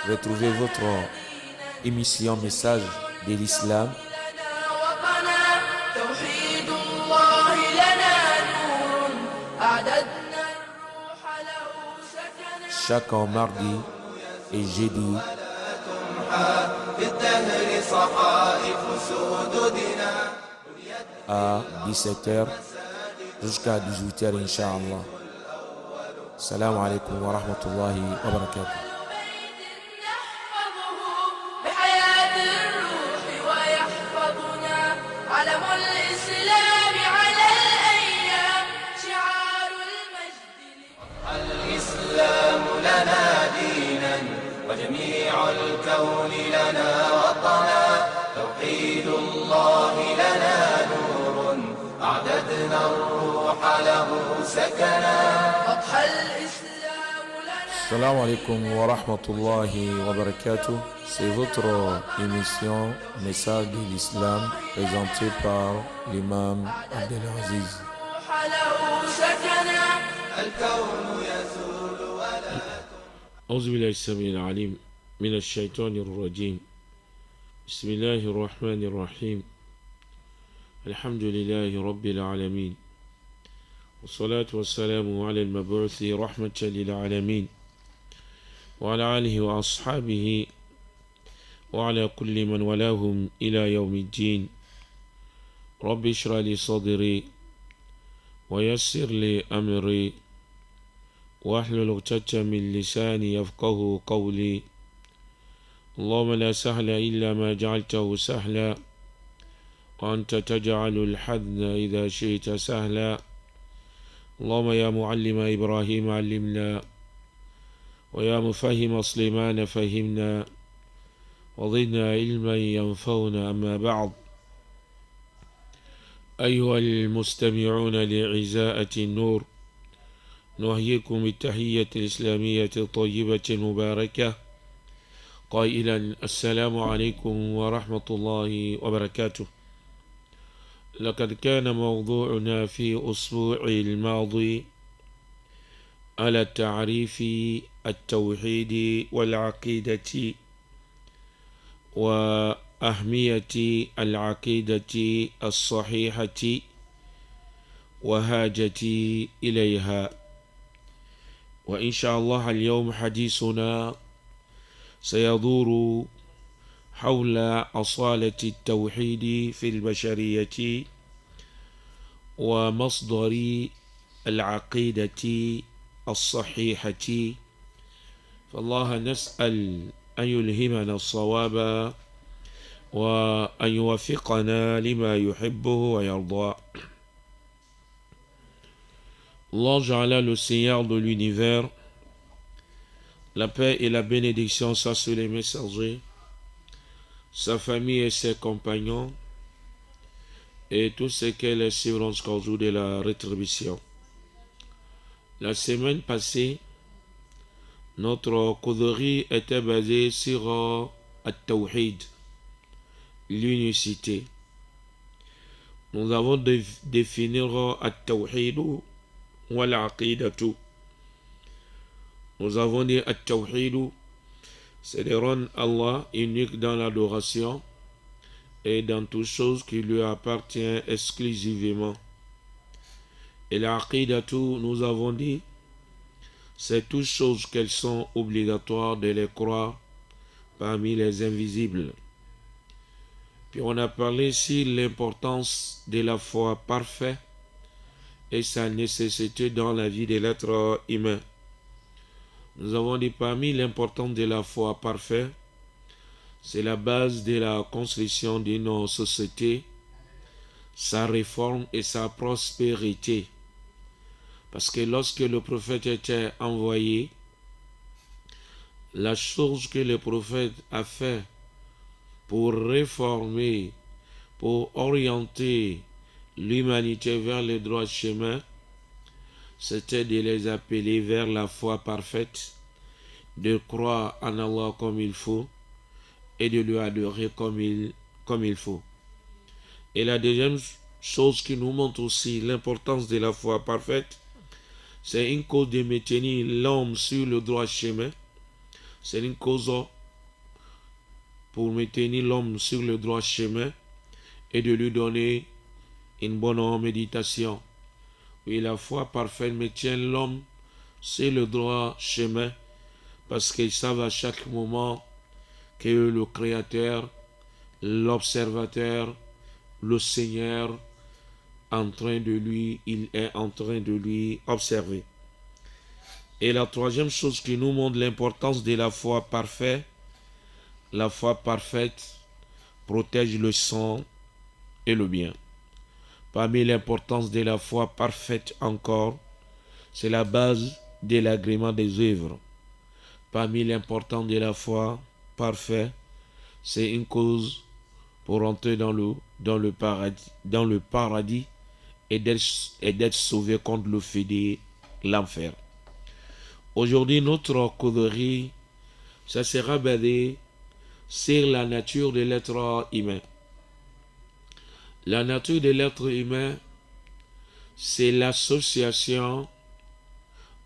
Retrouvez votre émission Message de l'Islam chaque mardi et jeudi à 17h jusqu'à 18h Inch'Allah. Salam alaikum wa rahmatullahi wa barakatuh. وجميع الكون لنا وطنا توحيد الله لنا نور أعددنا الروح له سكنا أضحى الإسلام لنا. Salam alaikum wa rahmatullahi wa barakatuh. C'est votre émission Message de l'Islam présentée par l'imam Abdelaziz. أعوذ بالله السميع العليم من الشيطان الرجيم. بسم الله الرحمن الرحيم. الحمد لله رب العالمين والصلاة والسلام على المبعوث رحمة للعالمين وعلى آله وأصحابه وعلى كل من ولاهم إلى يوم الدين. رب اشرح لي صدري ويسر لي أمري واحلل عقدة من لساني يفقه قولي. اللهم لا سهل إلا ما جعلته سهلا وأنت تجعل الحزن إذا شئت سهلا. اللهم يا معلم إبراهيم علمنا ويا مفهم سليمان فهمنا وزدنا علما ينفعنا. أما بعد، أيها المستمعون لعزاءة النور، نحييكم بالتحية الإسلامية الطيبة المباركة قائلا السلام عليكم ورحمة الله وبركاته. لقد كان موضوعنا في أسبوع الماضي على تعريف التوحيد والعقيدة وأهمية العقيدة الصحيحة وحاجتي إليها. وإن شاء الله اليوم حديثنا سيدور حول أصالة التوحيد في البشرية ومصدر العقيدة الصحيحة. فالله نسأل أن يلهمنا الصواب وأن يوفقنا لما يحبه ويرضى. Allah Ja'ala, le Seigneur de l'univers, la paix et la bénédiction soient sur les messagers, sa famille et ses compagnons, et tous ceux qui les suivront jusqu'au jour de la rétribution. La semaine passée, notre causerie était basée sur At-Tawhid, l'unicité. Nous avons défini At-Tawhid wa l'aqidatu. Nous avons dit At-Tawhid, c'est de rendre Allah unique dans l'adoration et dans toute chose qui lui appartient exclusivement. Et l'aqidatu, nous avons dit, c'est toutes choses qu'elles sont obligatoires de les croire parmi les invisibles. Puis on a parlé ici l'importance de la foi parfaite et sa nécessité dans la vie de l'être humain. Nous avons dit parmi l'importance de la foi parfaite, c'est la base de la construction d'une société, sa réforme et sa prospérité. Parce que lorsque le prophète était envoyé, la chose que le prophète a fait pour réformer, pour orienter l'humanité vers le droit chemin, c'était de les appeler vers la foi parfaite, de croire en Allah comme il faut et de lui adorer comme il faut. Et la deuxième chose qui nous montre aussi l'importance de la foi parfaite, C'est une cause de maintenir l'homme sur le droit chemin. C'est une cause pour maintenir l'homme sur le droit chemin et de lui donner une bonne méditation. Oui, la foi parfaite maintient l'homme sur le droit chemin parce qu'ils savent à chaque moment que le Créateur, l'observateur, le Seigneur, il est en train de lui observer. Et la troisième chose qui nous montre l'importance de la foi parfaite, la foi parfaite protège le sang et le bien. Parmi l'importance de la foi parfaite encore, c'est la base de l'agrément des œuvres. Parmi l'importance de la foi parfaite, c'est une cause pour entrer dans le paradis et d'être sauvé contre le feu de l'enfer. Aujourd'hui, notre causerie, ça sera basé sur la nature de l'être humain. La nature de l'être humain, c'est l'association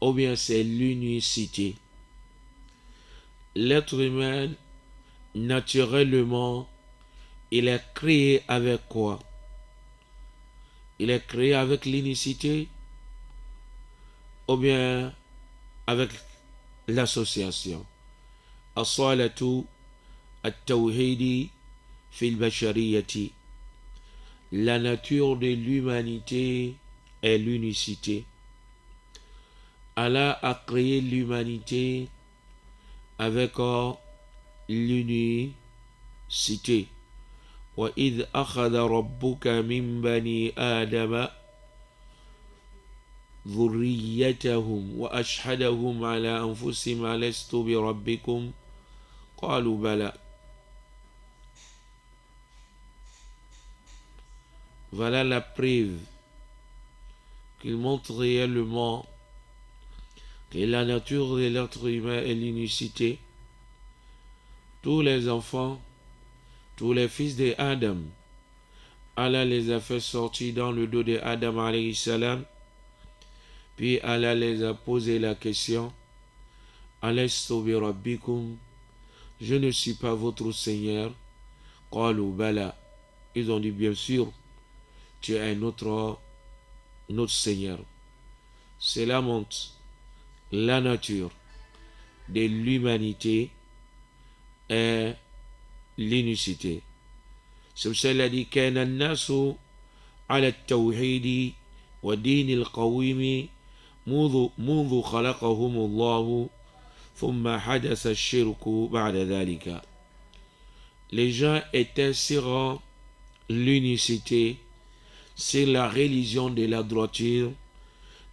ou bien c'est l'unicité. L'être humain, naturellement, il est créé avec quoi? Il est créé avec l'unicité ou bien avec l'association. As-salatu at-tawhidi fil bashariyati. La nature de l'humanité est l'unicité. Allah a créé l'humanité avec l'unicité. وَإِذْ أَخَذَ رَبُّكَ مِنْ بَنِي آدَمَ ذُرِّيَّتَهُمْ وَأَشْهَدَهُمْ عَلَى أَنفُسِهِمْ أَلَسْتُ بِرَبِّكُمْ قَالُوا بَلَى. Voilà la preuve qu'il montre réellement que la nature de l'être humain est l'unicité. Tous les enfants, tous les fils d'Adam, Allah les a fait sortir dans le dos de Adam alayhi salam, puis Allah les a posé la question, Alastu bi rabbikum, je ne suis pas votre Seigneur. Qalu bala, ils ont dit bien sûr, tu es notre Seigneur. Cela montre la nature de l'humanité est l'unicité. C'est pour cela dit كان الناس على التوحيد ودين القويم منذ خلقهم الله ثم حدث الشرك بعد ذلك. Les gens étaient sur l'unicité, c'est la religion de la droiture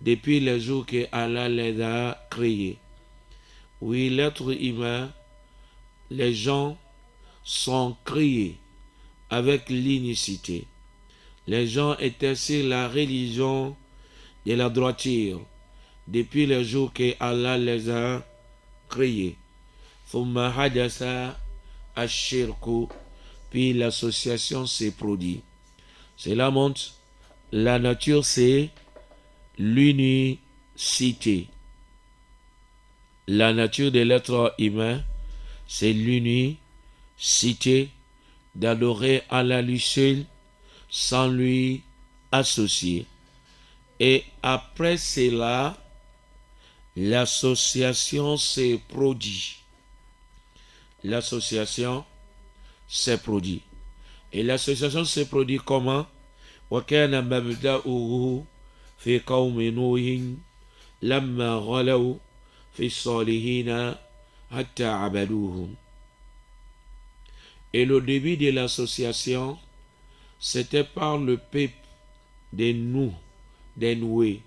depuis les jours que Allah les a créés. Oui, l'être humain, les gens sont créés avec l'unicité. Les gens étaient sur la religion de la droiture depuis le jour que Allah les a créés. Thumma hadasa ash-shirku, puis l'association s'est produite. Cela montre la nature, c'est l'unicité. La nature de l'être humain, c'est l'unicité, d'adorer Allah lui seul sans lui associer. Et après cela, l'association s'est produit. L'association s'est produit. Et l'association s'est produit comment? وَكَانَ مَبْدَأُهُ فِي قَوْمِ نُوحٍ لَمَّا غَلَوْا فِي الصَّالِحِينَ حَتَّى عَبَدُوهُمْ. Et le début de l'association, c'était par le peuple des Noués.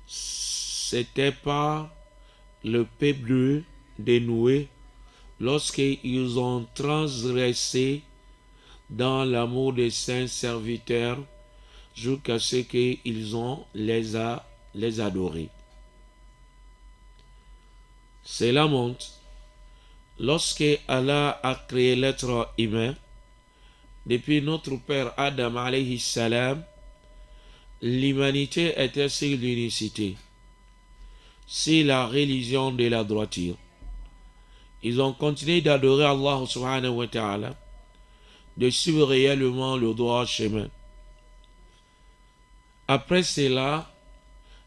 C'était par le peuple des Noués lorsqu'ils ont transgressé dans l'amour des saints serviteurs jusqu'à ce qu'ils ont les adorés. Cela montre, lorsque Allah a créé l'être humain, depuis notre père Adam alayhi salam, l'humanité était sur l'unicité. c'est la religion de la droiture. Ils ont continué d'adorer Allah subhanahu wa ta'ala, de suivre réellement le droit chemin. Après cela,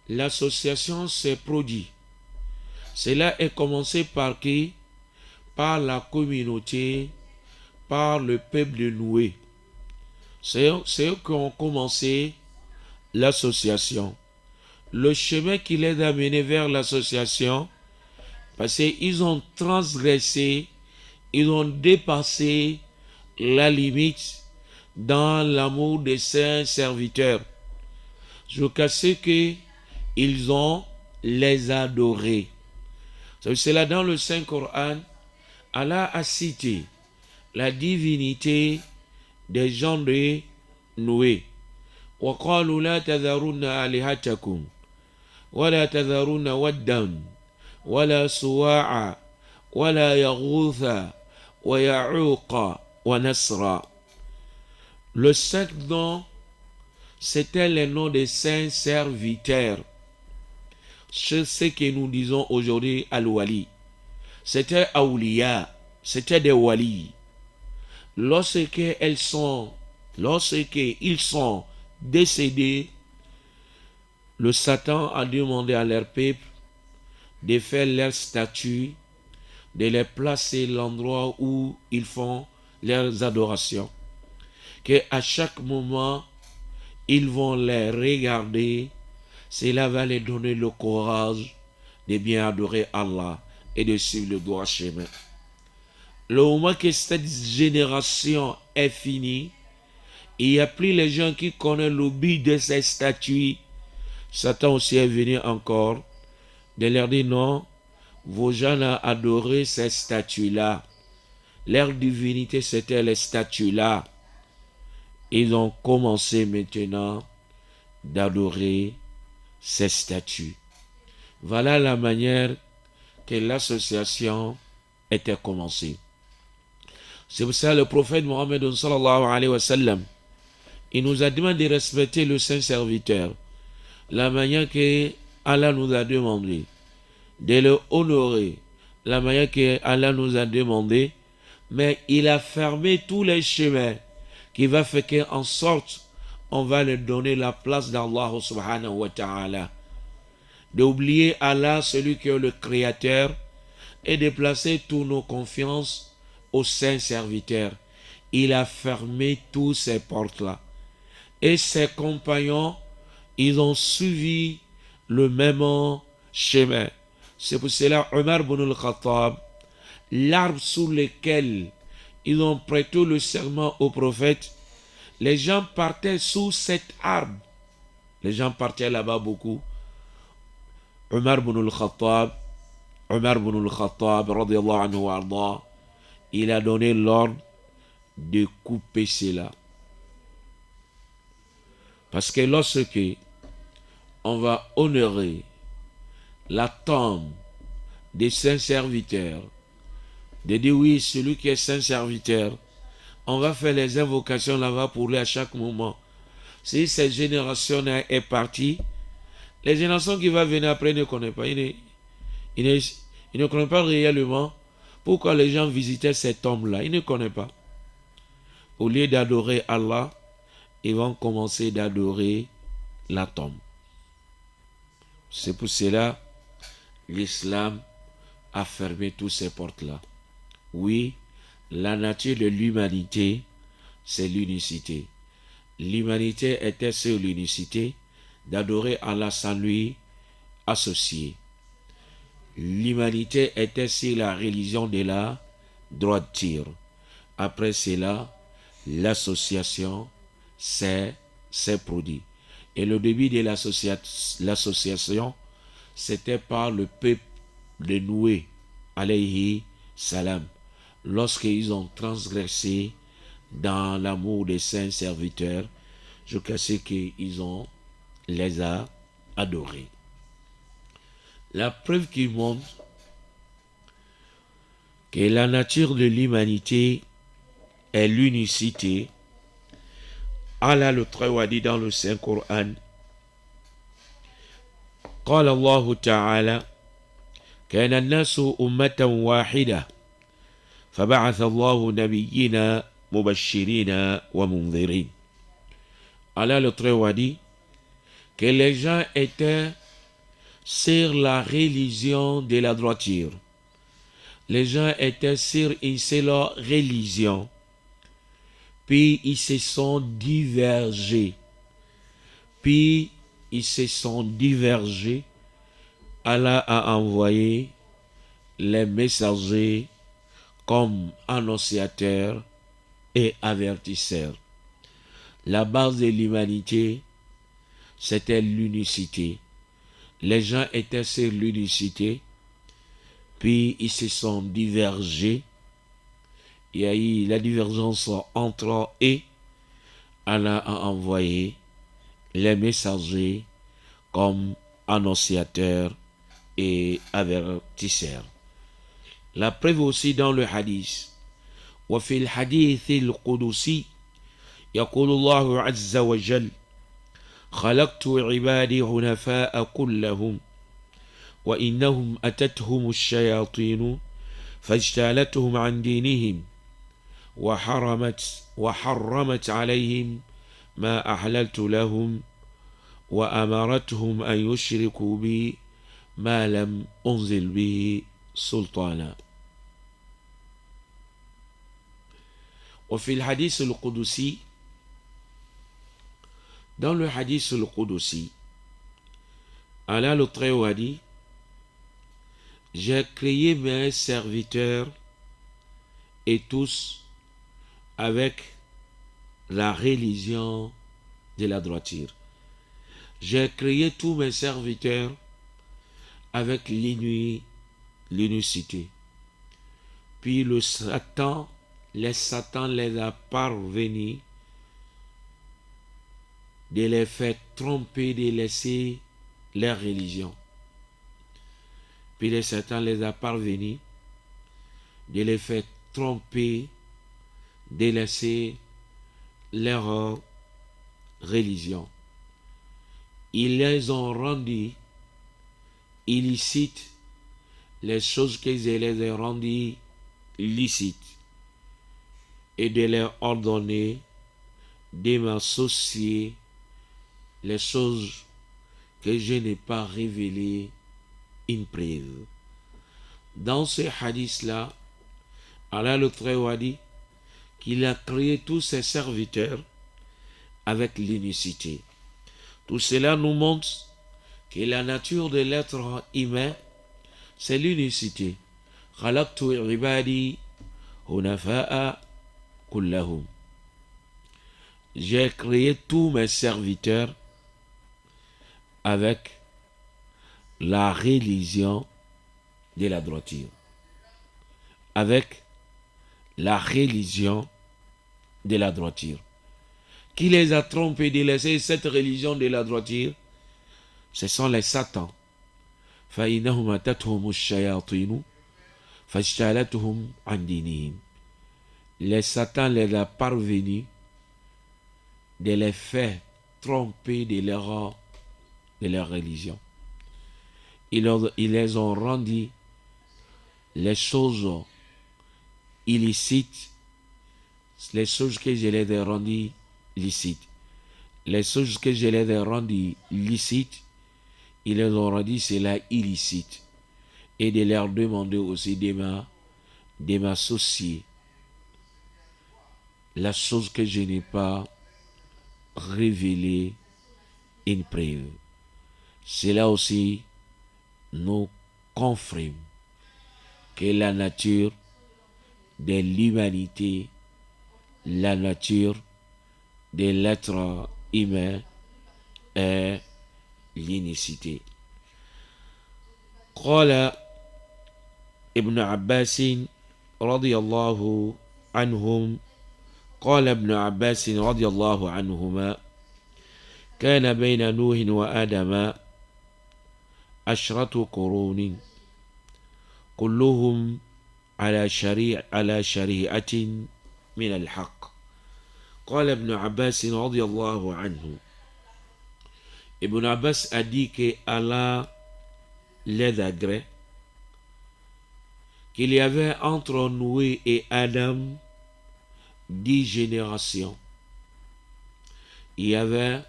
l'association s'est produite. Cela est commencé par qui? Par la communauté, par le peuple de Noé. C'est eux qui ont commencé l'association. Le chemin qui les a amenés vers l'association, parce qu'ils ont transgressé, ils ont dépassé la limite dans l'amour des saints serviteurs. Jusqu'à ce qu'ils ont les adorés. C'est là dans le Saint-Coran, Allah a cité la divinité des gens de Noé. وَقَالُوا لَا تَذَرُنَّ آلِهَتَكُمْ وَلَا تَذَرُنَّ وَدًّا وَلَا سُوَاعًا وَلَا يَغُوثَ وَيَعُوقَ وَنَسْرًا. Le 5 noms, c'était les noms des saints serviteurs. C'est ce que nous disons aujourd'hui Al-Wali. C'était Awliya, c'était des Wali. Lorsqu'ils sont décédés, le Satan a demandé à leur peuple de faire leurs statues, de les placer à l'endroit où ils font leurs adorations. Qu'à chaque moment, ils vont les regarder. Cela va les donner le courage de bien adorer Allah et de suivre le droit chemin. Le moment que cette génération est finie, il n'y a plus les gens qui connaissent le but de ces statues. Satan aussi est venu encore de leur dire non, vos gens ont adoré ces statues-là. Leur divinité, c'était les statues-là. Ils ont commencé maintenant d'adorer ces statues. Voilà la manière que l'association était commencée. C'est pour ça que le prophète Mohammed sallallahu alayhi wa sallam, il nous a demandé de respecter le saint serviteur. La manière que Allah nous a demandé de le honorer, la manière que Allah nous a demandé, mais il a fermé tous les chemins qui va faire qu'en sorte on va leur donner la place d'Allah subhanahu wa ta'ala. D'oublier Allah, celui qui est le créateur, et de placer toutes nos confiances au saint serviteur. Il a fermé toutes ces portes-là. Et ses compagnons, ils ont suivi le même chemin. C'est pour cela Omar ibn al-Khattab, l'arbre sous lequel ils ont prêté le serment au prophète, les gens partaient sous cet arbre. Les gens partaient là-bas beaucoup. Omar ibn al-Khattab, radiyallahu anhu wa arda, il a donné l'ordre de couper cela. Parce que lorsque on va honorer la tombe des saints serviteurs, de dire oui, celui qui est saint serviteur, on va faire les invocations là-bas pour lui à chaque moment. Si cette génération est partie, les générations qui vont venir après ne connaissent pas. Ils ne connaissent pas réellement pourquoi les gens visitaient cette tombe-là. Ils ne connaissent pas. Au lieu d'adorer Allah, ils vont commencer d'adorer la tombe. C'est pour cela que l'islam a fermé toutes ces portes-là. Oui, la nature de l'humanité, c'est l'unicité. L'humanité était sur l'unicité d'adorer Allah sans lui associer. L'humanité était sur la religion de la droiture. Après cela, l'association s'est produite. Et le début de l'association, c'était par le peuple de Noé, alayhi salam, lorsqu'ils ont transgressé dans l'amour des saints serviteurs, jusqu'à ce qu'ils les a adorés. La preuve qui montre que la nature de l'humanité est l'unicité, Allah le Très-Haut dit dans le Saint-Coran, قال الله تعالى كان الناس أمة واحدة فبعث الله نبيين مبشرين ومنذرين. Allah le Très-Haut dit que les gens étaient sur la religion de la droiture. Les gens étaient sur une seule religion. Puis ils se sont divergés. Allah a envoyé les messagers comme annonciateurs et avertisseurs. La base de l'humanité, c'était l'unicité. Les gens étaient sur l'unicité, puis ils se sont divergés. Il y a eu la divergence entre eux et Allah a envoyé les messagers comme annonciateurs et avertisseurs. La preuve aussi dans le hadith. وفي الحديث القدسي يقول الله عز وجل خلقت عبادي حنفاء كلهم وإنهم أتتهم الشياطين فاجتالتهم عن دينهم وحرمت عليهم ما أحللت لهم وأمرتهم أن يشركوا بي ما لم أنزل به سلطانا. وفي الحديث القدسي dans le hadith al-Qudusi, Allah le Très-Haut a dit j'ai créé mes serviteurs et tous avec la religion de la droiture. J'ai créé tous mes serviteurs avec l'unicité. Puis les Satan les a parvenus de les faire tromper, de laisser leur religion. Puis les Satan les a parvenus de les faire tromper, de laisser leur religion. Ils les ont rendus illicites les choses qu'ils les ont rendues licites et de leur ordonner de m'associer les choses que je n'ai pas révélées in preuve. Dans ce hadith-là, Allah le Très-Haut a dit qu'il a créé tous ses serviteurs avec l'unicité. Tout cela nous montre que la nature de l'être humain, c'est l'unicité. Khalaqtu ibadi hunafa'a kullahum. J'ai créé tous mes serviteurs avec la religion de la droiture. Avec la religion de la droiture. Qui les a trompés de laisser cette religion de la droiture? Ce sont les Satans. فَإِنَّهُمْ أَتَتْهُمُ الشَّيَاطِينُ فَاجْتَالَتْهُمْ عَنْ دِينِهِمْ. Les Satans les a parvenus de les faire tromper de leur religion. Ils les ont rendus les choses illicites, les choses que je les ai rendues licites. Les choses que je les ai rendues licites, ils les ont rendues cela illicite. Et de leur demander aussi de m'associer la chose que je n'ai pas révélée in preuve. Cela aussi nous confirme que la nature de l'humanité, la nature de l'être humain est l'unicité. قال ابن عباس رضي الله عنهم قال ابن عباس رضي الله عنهما كان بين نوح وآدم 10 قرون كلهم على شريعة من الحق. قال ابن عباس رضي الله عنه Ibn Abbas a dit que Allah les agrée, qu'il y avait entre Noé et Adam 10 générations. Il y avait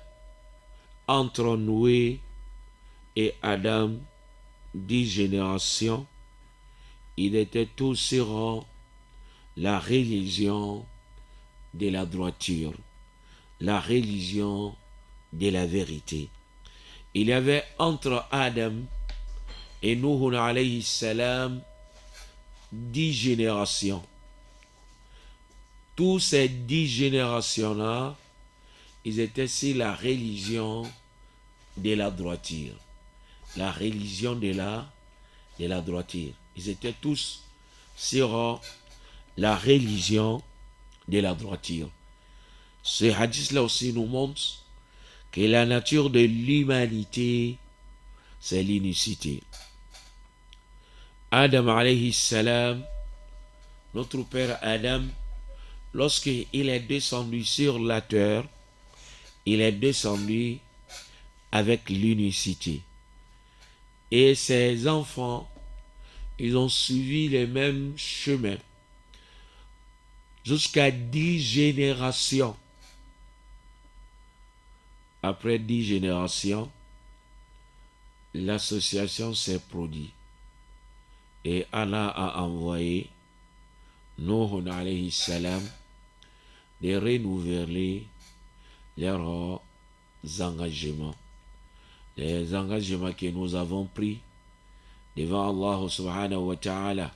entre Noé et Adam 10 générations. Ils étaient tous sur la religion de la droiture, la religion de la vérité. Il y avait entre Adam et Nuh alayhi salam 10 générations. Tous ces 10 générations-là, ils étaient sur la religion de la droiture. La religion de la droiture. Ils étaient tous sur la religion de la droiture. Ce hadith-là aussi nous montre que la nature de l'humanité, c'est l'unicité. Adam alayhi salam, notre père Adam, lorsqu'il est descendu sur la terre, il est descendu avec l'unicité. Et ses enfants, ils ont suivi les mêmes chemins jusqu'à 10 générations. Après 10 générations, l'association s'est produite. Et Allah a envoyé Nuh alayhi salam de renouveler leurs engagements. Les engagements que nous avons pris devant Allah subhanahu wa ta'ala,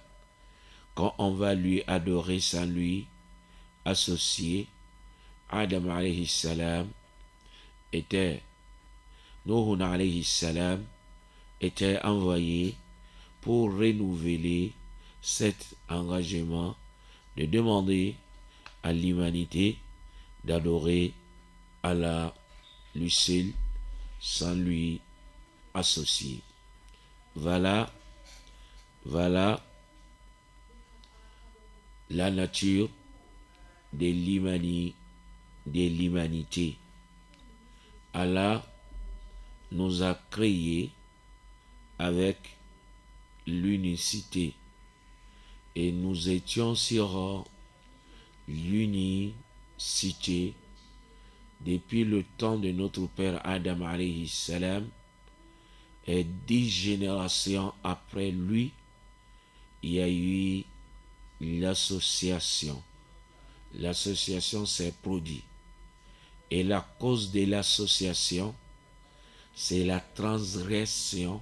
quand on va lui adorer sans lui associer. Adam alayhi salam était, Nuh alayhi salam était envoyé pour renouveler cet engagement de demander à l'humanité d'adorer Allah lui seul sans lui associer. Voilà la nature de l'humanité. Allah nous a créés avec l'unicité et nous étions sur l'unicité depuis le temps de notre père Adam alayhi salam, et 10 générations après lui, il y a eu l'association. L'association s'est produite. Et la cause de l'association, c'est la transgression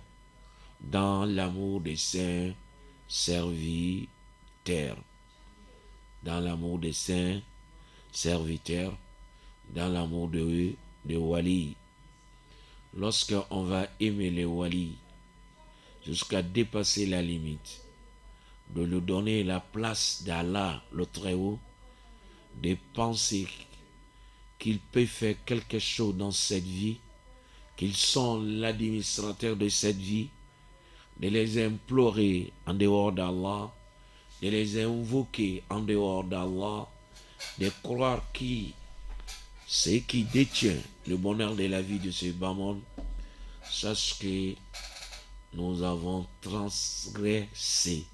dans l'amour des saints serviteurs. Dans l'amour des saints serviteurs, dans l'amour de wali. Lorsqu'on va aimer les wali jusqu'à dépasser la limite, de lui donner la place d'Allah, le Très-Haut, de penser qu'il peut faire quelque chose dans cette vie, qu'ils sont l'administrateur de cette vie, de les implorer en dehors d'Allah, de les invoquer en dehors d'Allah, de croire qui c'est qui détient le bonheur de la vie de ce bas monde. Sache que nous avons transgressé.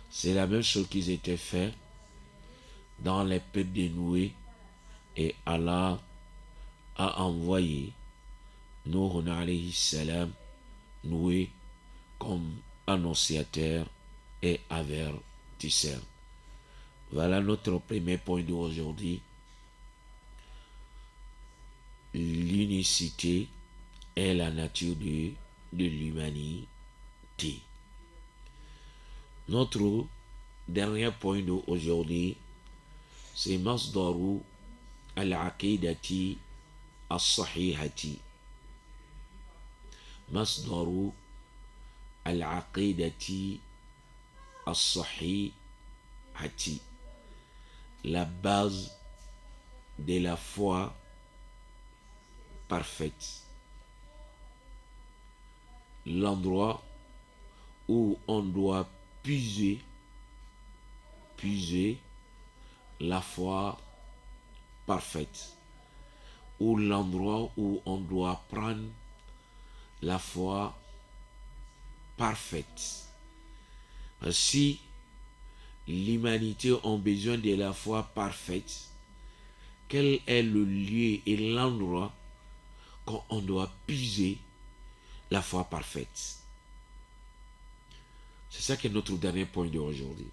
C'est la même chose qu'ils étaient fait dans les peuples de Noé, et Allah a envoyé Nuh alayhi salam, Noé, comme annonciateur et avertisseur. Voilà notre premier point d'aujourd'hui. L'unicité est la nature de l'humanité. Notre dernier point d'aujourd'hui, c'est Masdaru al-Aqidati as-Sahihati. Masdaru al-Aqidati as-Sahihati. La base de la foi parfaite. L'endroit où on doit puiser la foi parfaite, ou l'endroit où on doit prendre la foi parfaite. Si l'humanité a besoin de la foi parfaite, quel est le lieu et l'endroit qu'on doit puiser la foi parfaite? C'est ça qui est notre dernier point d'aujourd'hui.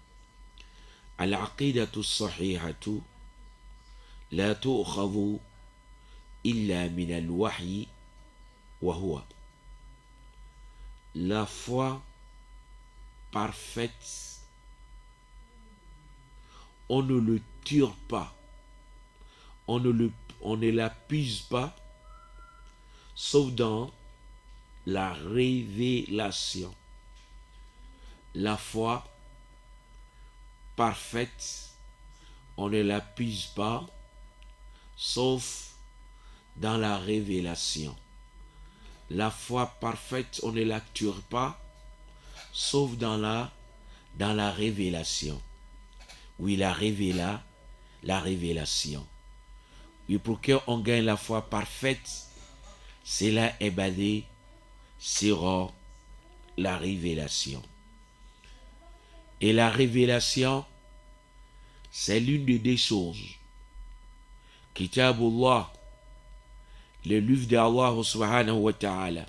Al-aqidatu as-sahihatu la tu'khadhu illa min al-wahyi wa huwa. La foi parfaite, on ne le tire pas, on ne la puise pas, sauf dans la révélation. La foi parfaite, on ne la puise pas, sauf dans la révélation. La foi parfaite, on ne la tire pas, sauf dans la révélation. Oui, la révélation. Oui, pour qu'on gagne la foi parfaite, cela est basé sur la révélation. Et la révélation, c'est l'une des deux choses. Kitabullah, le livre d'Allah subhanahu wa ta'ala,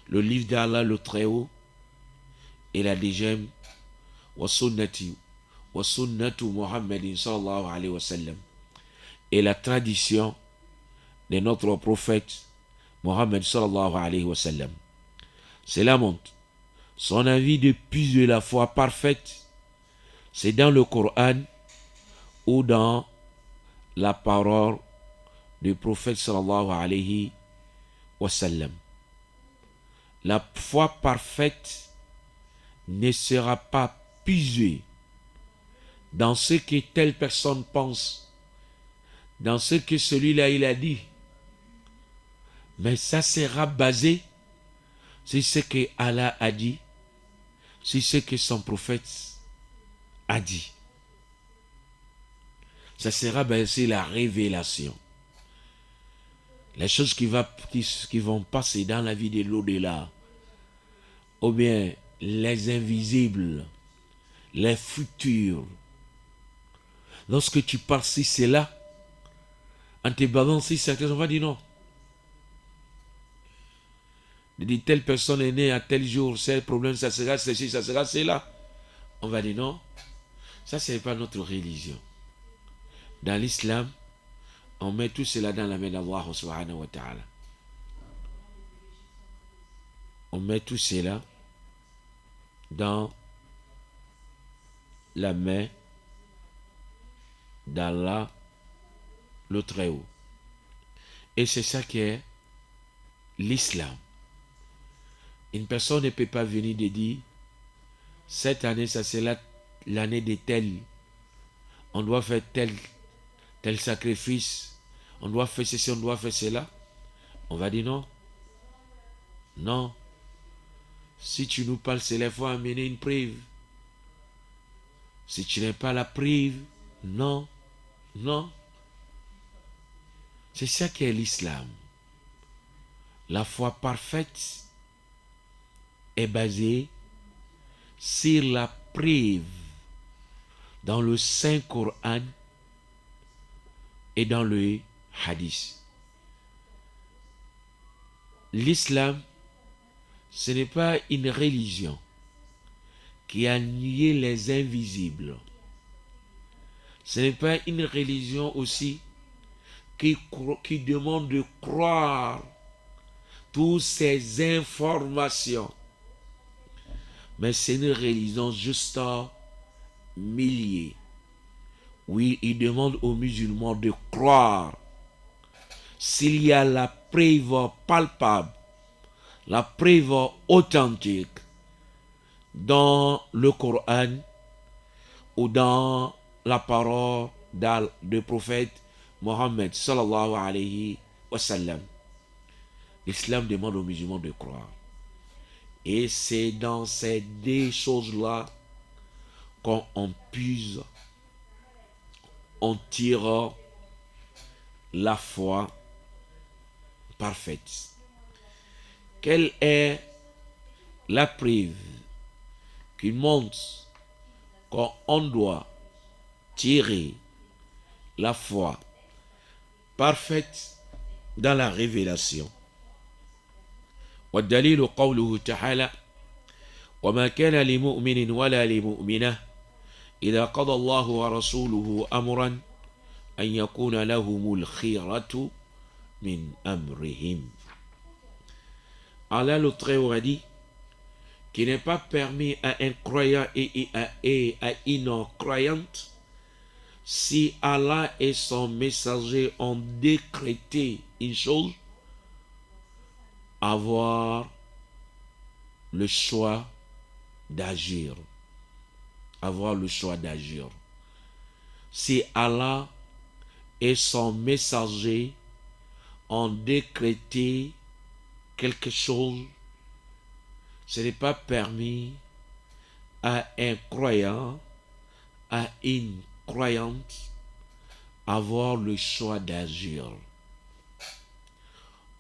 le livre d'Allah le Très-Haut, et la deuxième, wa sunnatu Muhammadin sallallahu alayhi wa sallam, et la tradition de notre prophète Muhammad sallallahu alayhi wa sallam. Cela montre son avis de puiser la foi parfaite, c'est dans le Coran ou dans la parole du prophète sallallahu alayhi wa sallam. La foi parfaite ne sera pas puisée dans ce que telle personne pense, dans ce que celui-là il a dit, mais ça sera basé sur ce que Allah a dit, sur ce que son prophète a dit. Ça sera basé sur la révélation. Les choses qui vont passer dans la vie de l'au-delà, ou bien les invisibles, les futurs. Lorsque tu parles si c'est là, en te basant si certains, on va dire non. De dire telle personne est née à tel jour, c'est le problème, ça sera ceci, ça sera cela. On va dire non. Ça, ce n'est pas notre religion. Dans l'islam, on met tout cela dans la main d'Allah subhanahu wa ta'ala. On met tout cela dans la main d'Allah le Très-Haut. Et c'est ça qui est l'islam. Une personne ne peut pas venir et dire cette année, ça c'est l'année de tel. On doit faire tel sacrifice. On doit faire ceci, on doit faire cela. On va dire non. Non. Si tu nous parles, c'est il faut amener une preuve. Si tu n'as pas la preuve, non. Non. C'est ça qui est l'islam. La foi parfaite est basée sur la preuve dans le Saint-Coran et dans le Hadith. L'islam, ce n'est pas une religion qui a nié les invisibles. Ce n'est pas une religion aussi qui demande de croire toutes ces informations. Mais c'est une religion juste milieu. Oui, il demande aux musulmans de croire s'il y a la preuve palpable, la preuve authentique dans le Coran ou dans la parole du prophète Mohammed sallallahu alayhi wa sallam. L'islam demande aux musulmans de croire. Et c'est dans ces deux choses-là qu'on puise, on tire la foi parfaite. quelle est la preuve qui montre qu'on doit tirer la foi parfaite dans la révélation. والدليل قوله تعالى وما كان لمؤمن ولا لمؤمنة إذا قضى الله ورسوله أمرا أن يكون لهم الخيرة من أمرهم. Allah le Très-Haut a dit qu'il n'est pas permis à un croyant et à une croyante, si Allah et son messager ont décrété une chose, avoir le choix d'agir. Avoir le choix d'agir. Si Allah et son messager ont décrété quelque chose, ce n'est pas permis à un croyant, à une croyante, avoir le choix d'agir.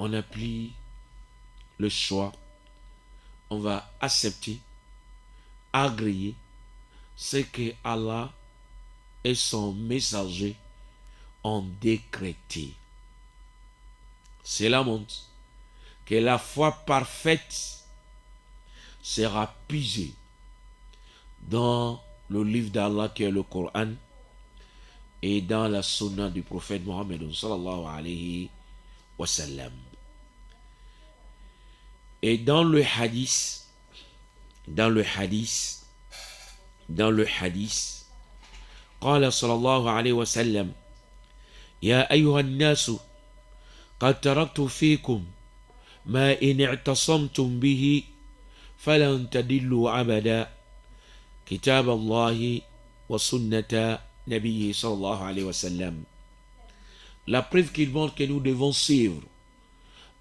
On n'a plus le choix. On va accepter, agréer ce que Allah et son messager ont décrété. Cela montre que la foi parfaite sera puisée dans le livre d'Allah qui est le Coran et dans la sunna du prophète Mohammed sallallahu alayhi wa sallam. Et dans le hadith, قال صلى الله عليه وسلم يا أيها الناس قد تركت فيكم ما إن اعتصمتم به فلن تضلوا أبدا كتاب الله وسنة نبيه صلى الله عليه وسلم. La preuve qu'il montre que nous devons suivre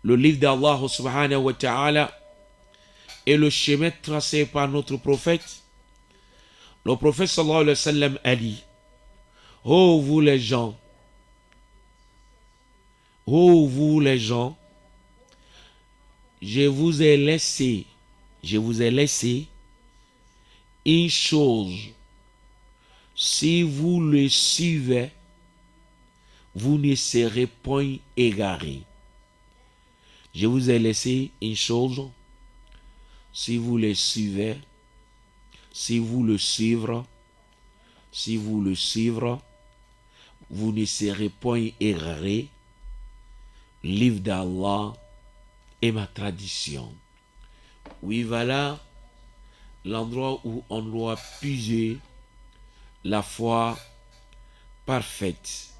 le livre d'Allah subhanahu wa ta'ala et le chemin tracé par notre prophète. Le prophète sallallahu alayhi wa sallam a dit: ô vous les gens, je vous ai laissé une chose. Si vous le suivez, vous ne serez point égarés. Je vous ai laissé une chose. Si vous le suivez, vous ne serez point égarés. Livre d'Allah et ma tradition. Oui, voilà l'endroit où on doit puiser la foi parfaite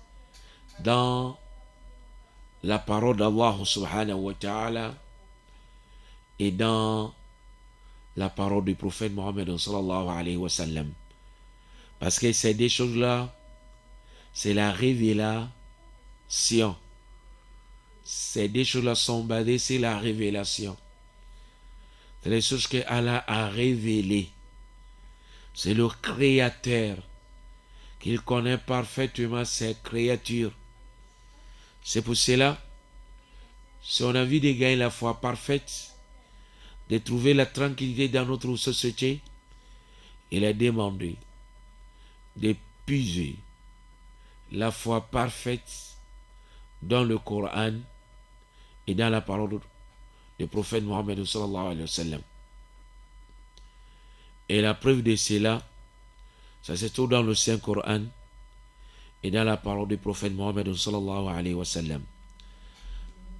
dans la parole d'Allah subhanahu wa ta'ala et dans la parole du prophète Mohammed sallallahu alayhi wa sallam. Parce que ces deux choses-là, c'est la révélation. Ces deux choses-là sont basées sur la révélation. C'est les choses que Allah a révélées. C'est le Créateur qu'il connaît parfaitement ses créatures. C'est pour cela, si on a envie de gagner la foi parfaite, de trouver la tranquillité dans notre société, il est demandé de puiser la foi parfaite dans le Coran et dans la parole du prophète Mohammed sallallahu alayhi wa sallam. Et la preuve de cela, ça se trouve dans le Saint-Coran et dans la parole du prophète Mohammed sallallahu alayhi wa sallam.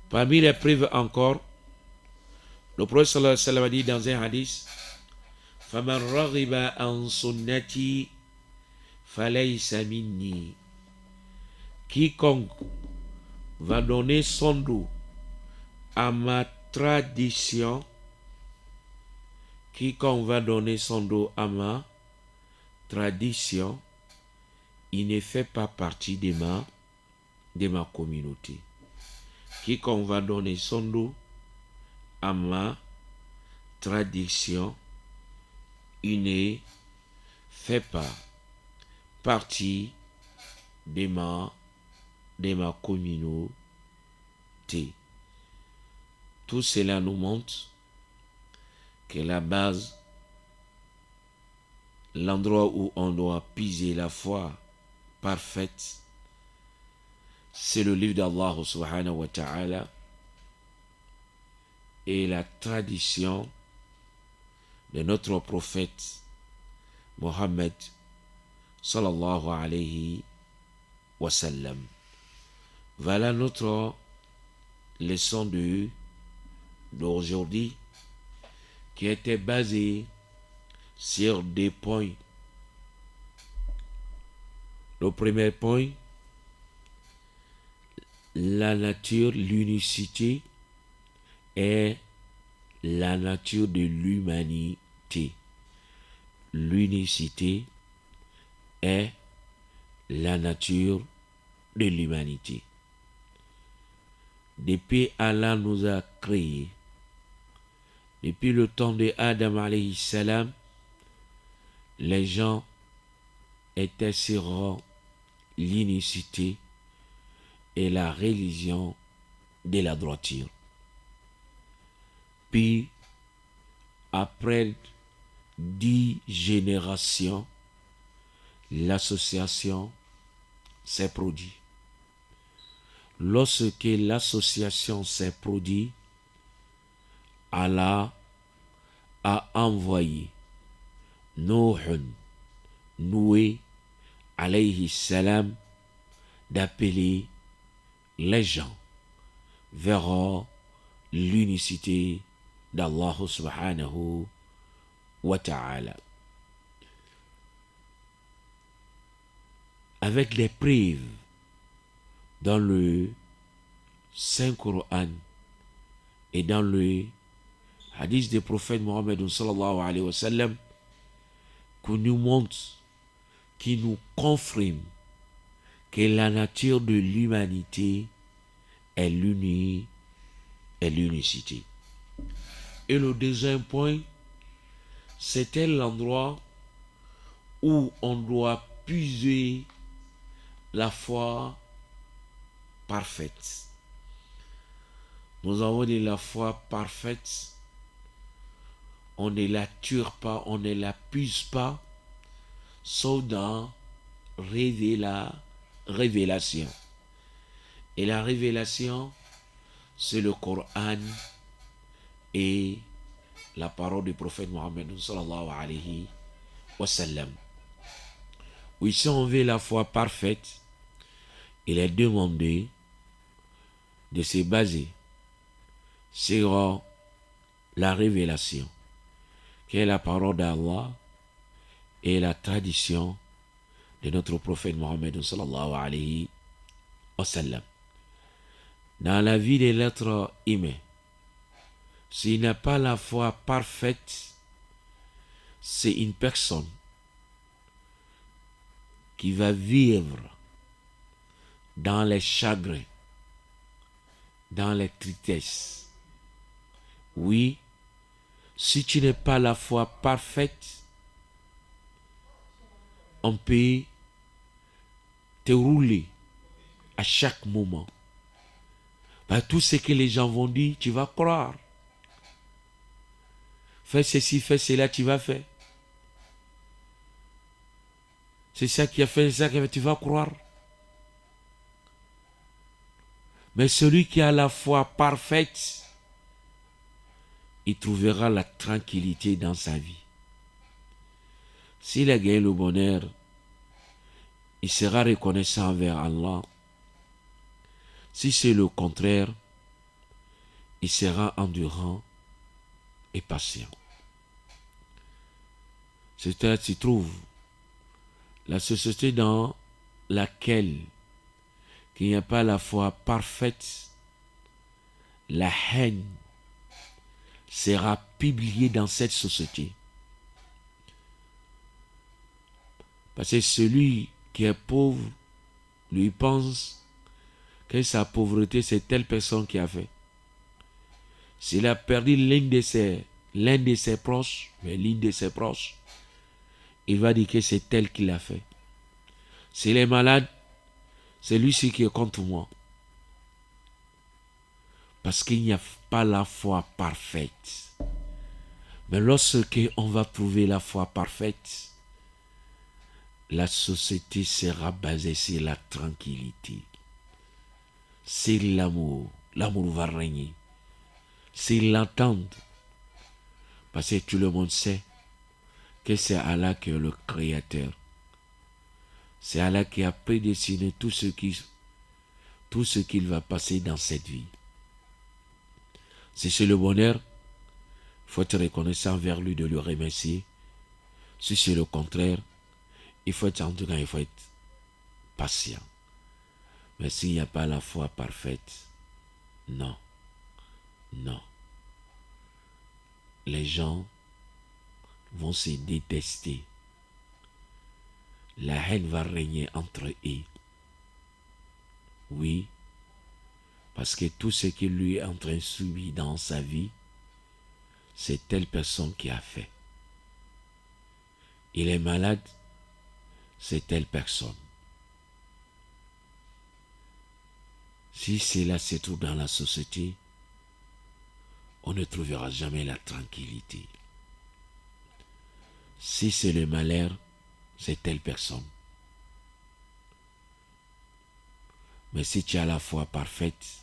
Parmi les preuves encore, le prophète sallallahu alayhi wa sallam a dit dans un hadith: فَمَنْ رَغِبَ عَنْ سُنَّتِي فَلَيْسَ مِنِّي. Quiconque va donner son dos à ma tradition, il ne fait pas partie de ma communauté. Quiconque va donner son dos à ma tradition, il ne fait pas partie de ma communauté. Tout cela nous montre que la base, l'endroit où on doit puiser la foi parfaite, c'est le livre d'Allah subhanahu wa ta'ala et la tradition de notre prophète Mohammed sallallahu alayhi wa sallam. Voilà notre leçon d'aujourd'hui qui était basée sur des points. Le premier point, la nature, l'unicité et la nature de l'humanité. L'unicité est la nature de l'humanité. Depuis Allah nous a créés, depuis le temps de Adam alayhi salam, les gens étaient sur l'unicité et la religion de la droiture. Puis, après 10 générations, l'association s'est produite. Lorsque l'association s'est produite, Allah a envoyé Noé, alayhi salam, d'appeler les gens vers l'unicité d'Allah subhanahu wa ta'ala. Avec les preuves dans le Saint-Coran et dans le hadith du prophète Mohammed sallallahu alayhi wa sallam, qui nous montre, qui nous confirme que la nature de l'humanité est l'unicité. Et le deuxième point, c'était l'endroit où on doit puiser la foi parfaite. Nous avons dit la foi parfaite, on ne la tue pas, on ne la puise pas, sauf dans la révélation. Et la révélation, c'est le Coran et la parole du prophète Mohammed sallallahu alayhi wa sallam. Oui, si on veut la foi parfaite, il est demandé de se baser sur la révélation, qui est la parole d'Allah et la tradition de notre prophète Mohammed sallallahu alayhi wa sallam. Dans la vie de l'être humain, s'il n'a pas la foi parfaite, c'est une personne qui va vivre dans les chagrins, dans les tristesses. Oui, si tu n'as pas la foi parfaite, on peut te rouler à chaque moment. Tout ce que les gens vont dire, tu vas croire. Fais ceci, fais cela, tu vas faire. C'est ça qui a fait, c'est ça qui a fait, tu vas croire. Mais celui qui a la foi parfaite, il trouvera la tranquillité dans sa vie. S'il a gagné le bonheur, il sera reconnaissant envers Allah. Si c'est le contraire, il sera endurant et patient. C'est-à-dire, tu trouves la société dans laquelle il n'y a pas la foi parfaite, la haine sera publiée dans cette société. Parce que celui qui est pauvre, lui pense que sa pauvreté, c'est telle personne qui a fait. S'il a perdu l'un de ses proches, il va dire que c'est tel qui l'a fait. S'il est malade, c'est lui qui est contre moi. Parce qu'il n'y a pas la foi parfaite. Mais lorsque on va trouver la foi parfaite, la société sera basée sur la tranquillité, sur l'amour. L'amour va régner, sur l'entente. Parce que tout le monde sait que c'est Allah qui est le créateur. C'est Allah qui a prédestiné tout ce qu'il va passer dans cette vie. Si c'est le bonheur, il faut être reconnaissant envers lui, de le remercier. Si c'est le contraire, il faut être patient. Mais s'il n'y a pas la foi parfaite, non. Les gens vont se détester. La haine va régner entre eux. Oui, parce que tout ce qu'il lui est en train de subir dans sa vie, c'est telle personne qui a fait. Il est malade, c'est telle personne. Si cela se trouve dans la société, on ne trouvera jamais la tranquillité. Si c'est le malheur, c'est telle personne. Mais si tu as la foi parfaite,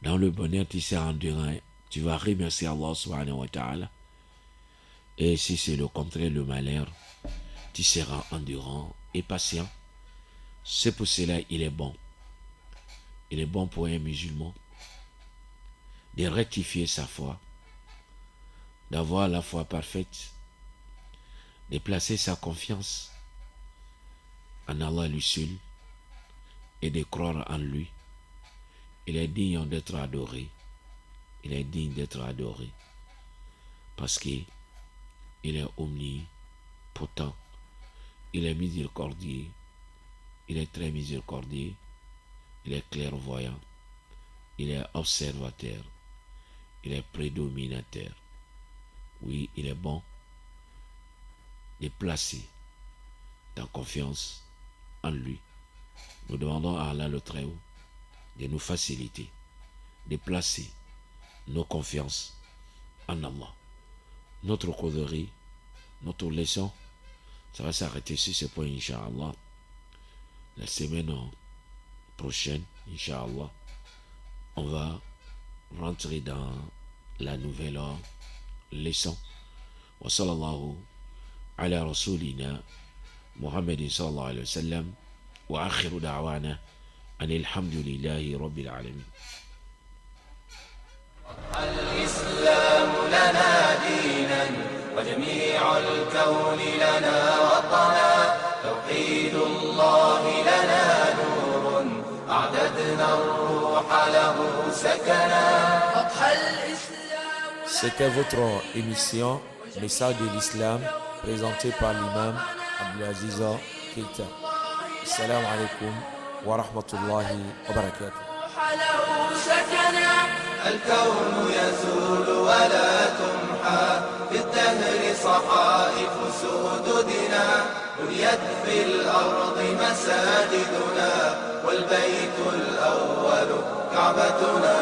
dans le bonheur, tu seras endurant, tu vas remercier Allah subhanahu wa ta'ala. Et si c'est le contraire, le malheur, tu seras endurant et patient. C'est pour cela qu'il est bon. Il est bon pour un musulman de rectifier sa foi, d'avoir la foi parfaite, de placer sa confiance en Allah lui seul et de croire en lui. Il est digne d'être adoré. Il est digne d'être adoré parce qu'il est omnipotent. Il est miséricordieux. Il est très miséricordieux. Il est clairvoyant. Il est observateur. Il est prédominateur. Oui, il est bon de placer ta confiance en lui. Nous demandons à Allah le Très-Haut de nous faciliter, de placer nos confiances en Allah. Notre causerie, notre leçon, ça va s'arrêter sur ce point, Inch'Allah. La semaine prochaine, Inch'Allah, on va rentrer dans la nouvelle leçon. Wa sallallahu ala rasulina Muhammadin sallallahu alayhi wa sallam wa akhiru da'wana anil hamdulillahi rabbil alamin. الإسلام لنا دينا وجميع الكون لنا وطنا توحيد الله لنا نور أعددنا الروح له سكنا. C'était votre émission Message de l'Islam présentée par l'imam Abdelaziz Keita. Assalamu alaikum wa rahmatullahi wa barakatuh. الكون يزول ولا تمحى في الدهر صحائف سددنا بنيت في الأرض مساجدنا والبيت الأول كعبتنا.